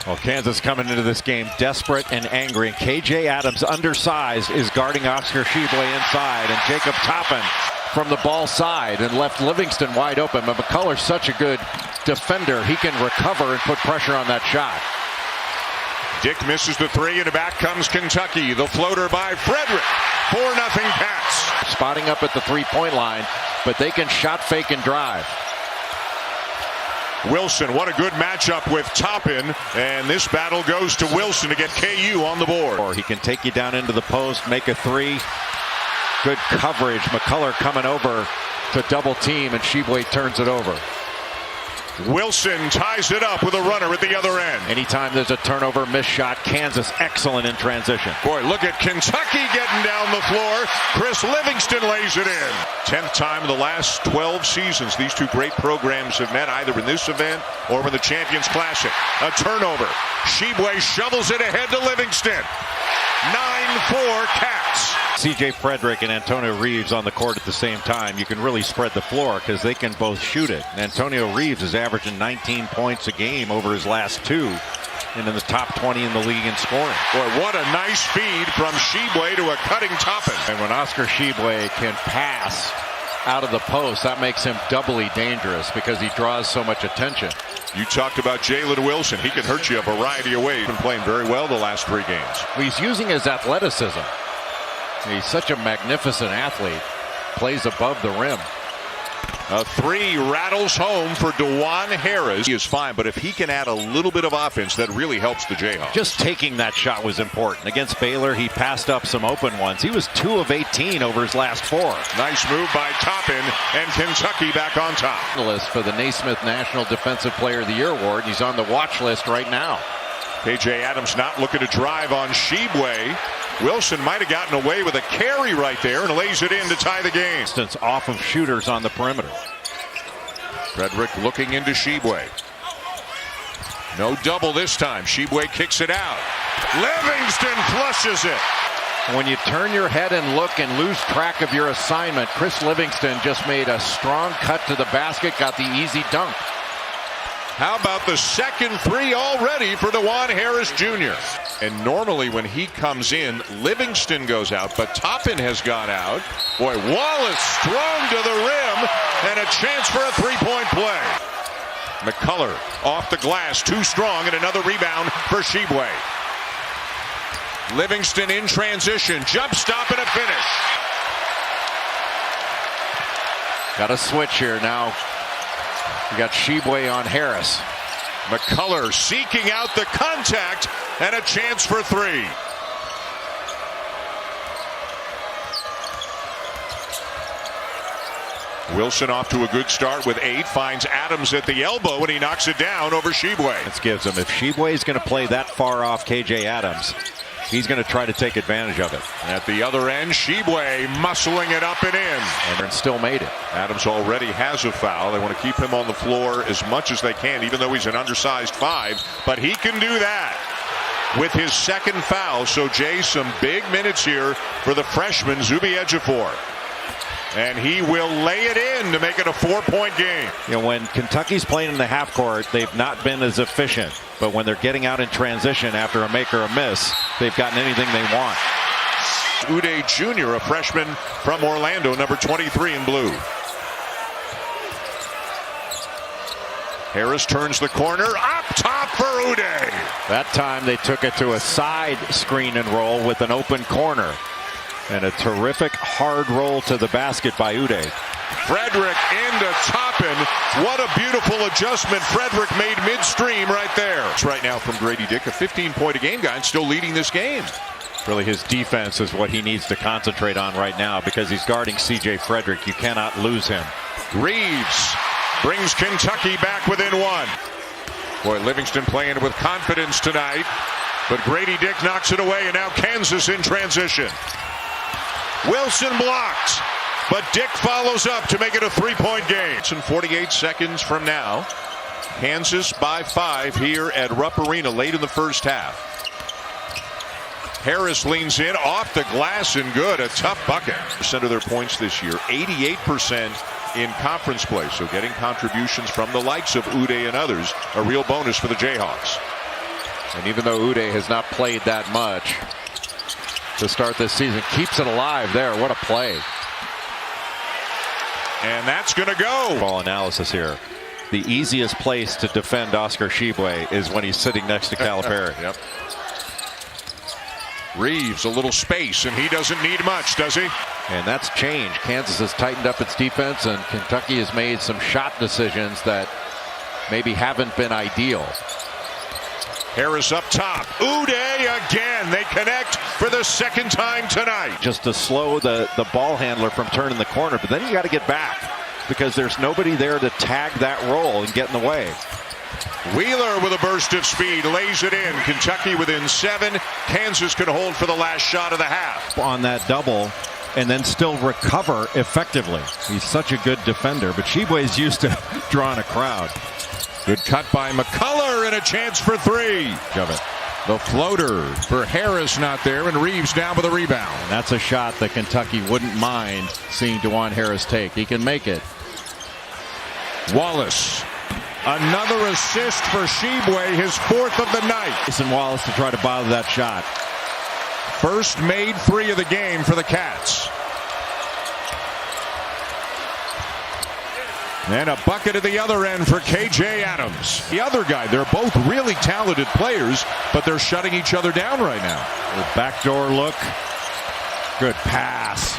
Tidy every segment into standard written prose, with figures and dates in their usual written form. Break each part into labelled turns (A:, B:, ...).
A: Well, Kansas coming into this game desperate and angry. And KJ Adams, undersized, is guarding Oscar Tshiebwe inside. And Jacob Toppin from the ball side and left Livingston wide open. But McCullough's such a good defender. He can recover and put pressure on that shot.
B: Dick misses the three, and back comes Kentucky. The floater by Frederick. 4-0 Cats.
A: Spotting up at the three-point line, but they can shot fake and drive.
B: Wilson, what a good matchup with Toppin, and this battle goes to Wilson to get KU on the board.
A: Or he can take you down into the post, make a three. Good coverage. McCullough coming over to double team, and Tshiebwe turns it over.
B: Wilson ties it up with a runner at the other end.
A: Anytime there's a turnover, missed shot, Kansas excellent in transition.
B: Boy, look at Kentucky getting down the floor. Chris Livingston lays it in. 10th time in the last 12 seasons these two great programs have met, either in this event or in the Champions Classic. A turnover. Tshiebwe shovels it ahead to Livingston. 9-4 Cats.
A: C.J. Frederick and Antonio Reeves on the court at the same time. You can really spread the floor because they can both shoot it. And Antonio Reeves is averaging 19 points a game over his last two, and in the top 20 in the league in scoring.
B: Boy, what a nice feed from Tshiebwe to a cutting Toppin.
A: And when Oscar Tshiebwe can pass out of the post, that makes him doubly dangerous because he draws so much attention.
B: You talked about Jalen Wilson. He can hurt you a variety of ways. He's been playing very well the last 3 games.
A: He's using his athleticism. He's such a magnificent athlete. Plays above the rim.
B: A three rattles home for DeJuan Harris. He is fine, but if he can add a little bit of offense, that really helps the Jayhawks.
A: Just taking that shot was important. Against Baylor, he passed up some open ones. He was 2 of 18 over his last 4.
B: Nice move by Toppin, and Kentucky back on top.
A: For the Naismith National Defensive Player of the Year award. He's on the watch list right now.
B: KJ Adams not looking to drive on Tshiebwe. Wilson might have gotten away with a carry right there and lays it in to tie the game.
A: Distance off of shooters on the perimeter.
B: Frederick looking into Tshiebwe. No double this time. Tshiebwe kicks it out. Livingston flushes it.
A: When you turn your head and look and lose track of your assignment, Chris Livingston just made a strong cut to the basket, got the easy dunk.
B: How about the second three already for DeJuan Harris Jr.? And normally when he comes in, Livingston goes out, but Toppin has gone out. Boy, Wallace strong to the rim, and a chance for a three-point play. McCullough off the glass, too strong, and another rebound for Tshiebwe. Livingston in transition, jump stop and a finish.
A: Got a switch here now. You got Tshiebwe on Harris.
B: McCullough seeking out the contact and a chance for three. Wilson off to a good start with 8. Finds Adams at the elbow and he knocks it down over Tshiebwe.
A: This gives him, if Tshiebwe is going to play that far off KJ Adams, he's going to try to take advantage of it.
B: At the other end, Tshiebwe muscling it up and in.
A: And still made it.
B: Adams already has a foul. They want to keep him on the floor as much as they can, even though he's an undersized 5. But he can do that with his second foul. So, Jay, some big minutes here for the freshman, Zuby Ejiofor. And he will lay it in to make it a 4-point game.
A: You know, when Kentucky's playing in the half court, they've not been as efficient. But when they're getting out in transition after a make or a miss, they've gotten anything they want.
B: Udeh Jr., a freshman from Orlando, number 23 in blue. Harris turns the corner, up top for Udeh.
A: That time they took it to a side screen and roll with an open corner. And a terrific hard roll to the basket by Udeh.
B: Frederick into Toppin. What a beautiful adjustment Frederick made midstream right there. It's right now from Grady Dick, a 15-point-a-game guy and still leading this game.
A: Really, his defense is what he needs to concentrate on right now because he's guarding C.J. Frederick. You cannot lose him.
B: Reeves brings Kentucky back within 1. Boy, Livingston playing with confidence tonight. But Grady Dick knocks it away, and now Kansas in transition. Wilson blocked, but Dick follows up to make it a 3-point game. It's in 48 seconds from now. Kansas by 5 here at Rupp Arena late in the first half. Harris leans in off the glass and good. A tough bucket. Percent of their points this year, 88% in conference play. So getting contributions from the likes of Udeh and others, a real bonus for the Jayhawks.
A: And even though Uday has not played that much to start this season, keeps it alive there. What a play.
B: And that's going to go.
A: Ball analysis here. The easiest place to defend Oscar Tshiebwe is when he's sitting next to Calipari.
B: Yep. Reeves, a little space, and he doesn't need much, does he?
A: And that's changed. Kansas has tightened up its defense, and Kentucky has made some shot decisions that maybe haven't been ideal.
B: Harris up top. Uday again. They connect for the second time tonight.
A: Just to slow the ball handler from turning the corner, but then you got to get back because there's nobody there to tag that roll and get in the way.
B: Wheeler with a burst of speed lays it in. Kentucky within 7. Kansas can hold for the last shot of the half.
C: On that double and then still recover effectively. He's such a good defender, but Tshiebwe's used to drawing a crowd.
B: Good cut by McCullough and a chance for 3.
C: Shove it.
B: The floater for Harris not there, and Reeves down with a rebound.
C: And that's a shot that Kentucky wouldn't mind seeing DeJuan Harris take. He can make it.
B: Wallace. Another assist for Tshiebwe, his 4th of the night.
C: Jason Wallace to try to bother that shot.
B: First made 3 of the game for the Cats. And a bucket at the other end for KJ Adams. The other guy, they're both really talented players, but they're shutting each other down right now.
C: The backdoor look. Good pass.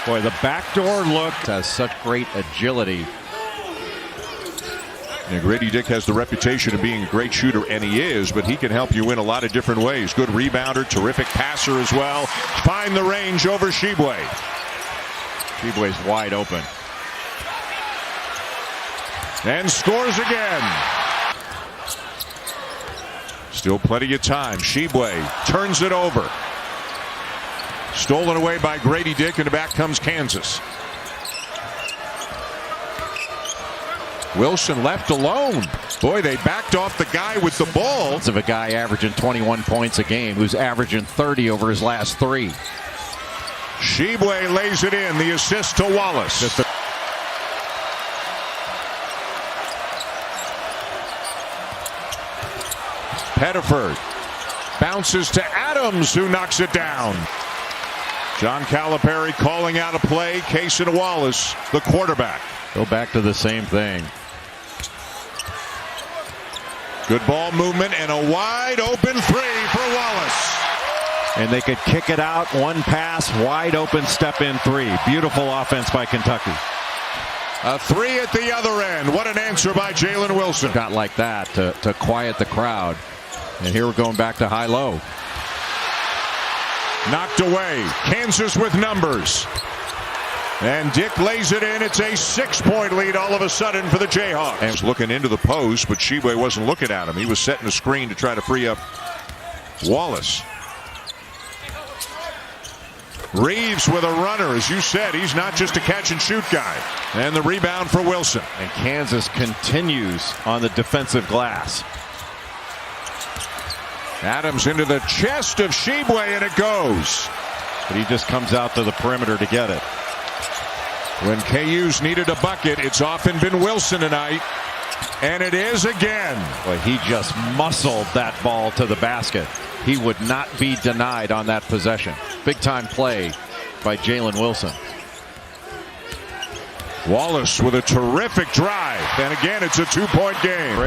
C: Boy, the backdoor look has such great agility.
B: And Grady Dick has the reputation of being a great shooter, and he is, but he can help you in a lot of different ways. Good rebounder, terrific passer as well. Find the range over Tshiebwe.
C: Tshiebwe's wide open.
B: And scores again. Still plenty of time. Tshiebwe turns it over. Stolen away by Grady Dick, and back comes Kansas. Wilson left alone. Boy, they backed off the guy with the ball.
C: Of a guy averaging 21 points a game who's averaging 30 over his last 3.
B: Tshiebwe lays it in. The assist to Wallace. Pettiford bounces to Adams, who knocks it down. John Calipari calling out a play. Cason Wallace, the quarterback.
C: Go back to the same thing.
B: Good ball movement and a wide open 3 for Wallace.
C: And they could kick it out. One pass, wide open step in 3. Beautiful offense by Kentucky.
B: A 3 at the other end. What an answer by Jalen Wilson.
C: Got like that to quiet the crowd. And here we're going back to high-low.
B: Knocked away. Kansas with numbers. And Dick lays it in. It's a 6-point lead all of a sudden for the Jayhawks. And was looking into the post, but Tshiebwe wasn't looking at him. He was setting a screen to try to free up Wallace. Reeves with a runner. As you said, he's not just a catch-and-shoot guy. And the rebound for Wilson.
C: And Kansas continues on the defensive glass.
B: Adams into the chest of Tshiebwe, and it goes.
C: But he just comes out to the perimeter to get it.
B: When KU's needed a bucket, it's often been Wilson tonight. And it is again.
C: Boy, he just muscled that ball to the basket. He would not be denied on that possession. Big-time play by Jalen Wilson.
B: Wallace with a terrific drive. And again, it's a 2-point game.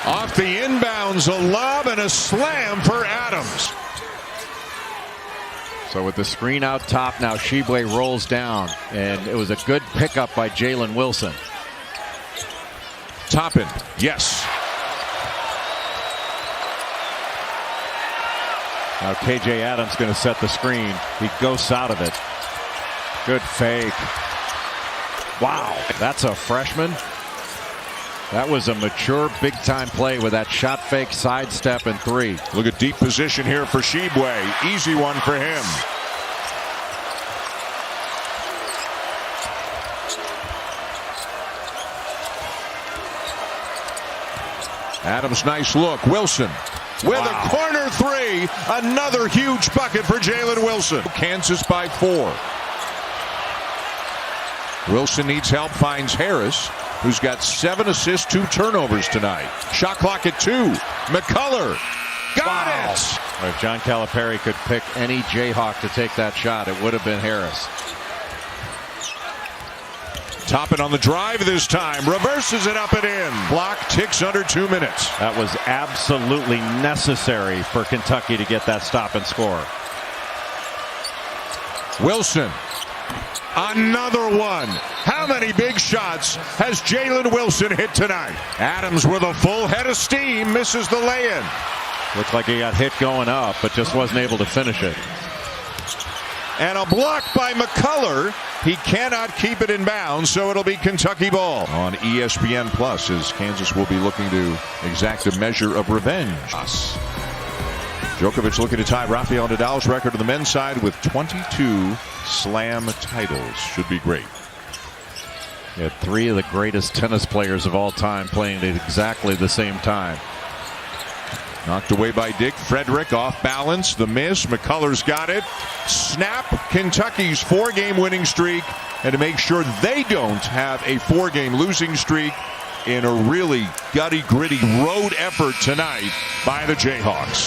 B: Off the inbounds, a lob and a slam for Adams.
C: So with the screen out top, now Tshiebwe rolls down. And it was a good pickup by Jalen Wilson.
B: Toppin, yes.
C: Now KJ Adams going to set the screen. He ghosts out of it. Good fake. Wow, that's a freshman. That was a mature big-time play with that shot fake, sidestep, and 3.
B: Look at deep position here for Tshiebwe. Easy one for him. Adams, nice look. Wilson with a corner 3. Another huge bucket for Jalen Wilson. Kansas by 4. Wilson needs help, finds Harris. who's got 7 assists, 2 turnovers tonight. Shot clock at 2. McCullough got it.
A: If John Calipari could pick any Jayhawk to take that shot, it would have been Harris.
B: Toppin on the drive this time. Reverses it up and in. Block ticks under 2 minutes.
A: That was absolutely necessary for Kentucky to get that stop and score.
B: Wilson. Another one. How many big shots has Jalen Wilson hit tonight? Adams with a full head of steam misses the lay-in.
A: Looked like he got hit going up, but just wasn't able to finish it.
B: And a block by McCullough. He cannot keep it in bounds, so it'll be Kentucky ball. On ESPN Plus, as Kansas will be looking to exact a measure of revenge. Djokovic looking to tie Rafael Nadal's record on the men's side with 22 slam titles. Should be great.
A: He had 3 of the greatest tennis players of all time playing at exactly the same time.
B: Knocked away by Dick. Frederick off balance. The miss. McCullough's got it. Snap Kentucky's 4-game winning streak, and to make sure they don't have a 4-game losing streak in a really gritty road effort tonight by the Jayhawks.